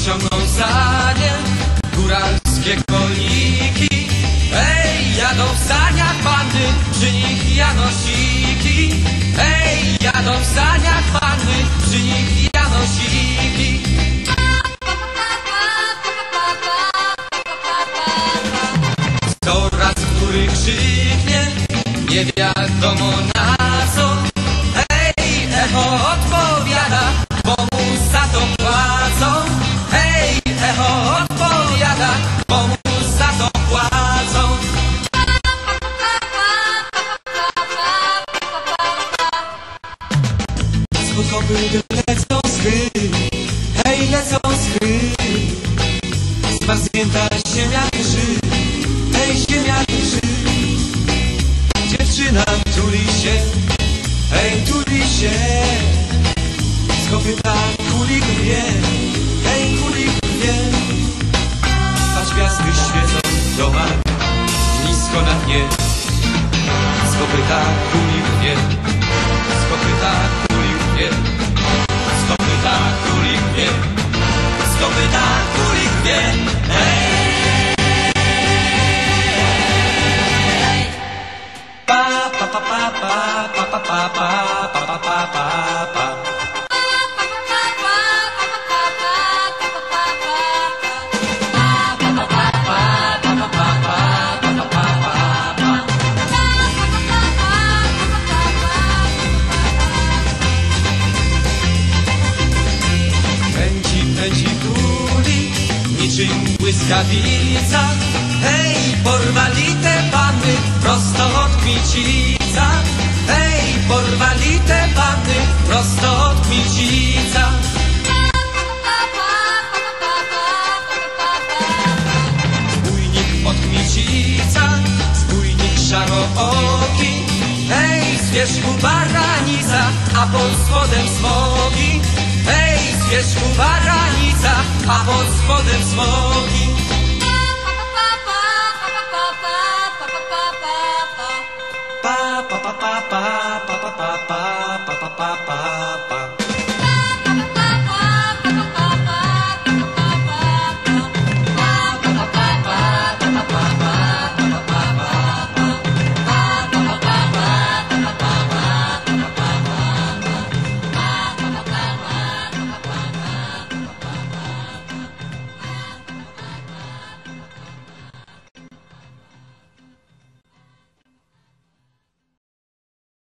Ciągną sanie, góralskie koliki. Ej, jadą w saniach panny, przy nich janosiki. Ej, jadą w saniach panny, przy nich janosiki. Coraz który krzyknie, nie wiadomo na co. Ej, echo odpowiada, bo mu za to płacą. Hej, echo odpowiada, bo mu za to płacą. Skokowy lecą zły, hej, lecą zły. Zmarznięta ziemia drży, hej, ziemia drży. Dziewczyna tuli się, hej, tuli się. Z kopyta kulik wie, hej, kulik wie. Patrz, gwiazdy świecą w domach, nisko na dnie. Z kopyta kulik wie, z kopyta kulik wie. Z kopyta kulik wie, z kopyta kulik wie. Hej! Pa pa pa pa pa pa pa pa pa pa pa pa. Pędzi tuli, niczym błyskawica. Hej, porwali te panny prosto od Kmicica. Hej, porwali te panny prosto od Kmicica. Zbójnik od Kmicica, zbójnik szarooki. Hej, z wierzchu baranica, a pod spodem smogi. Hej, z wierzchu baranica, a pod spodem smogi. Pa pa pa pa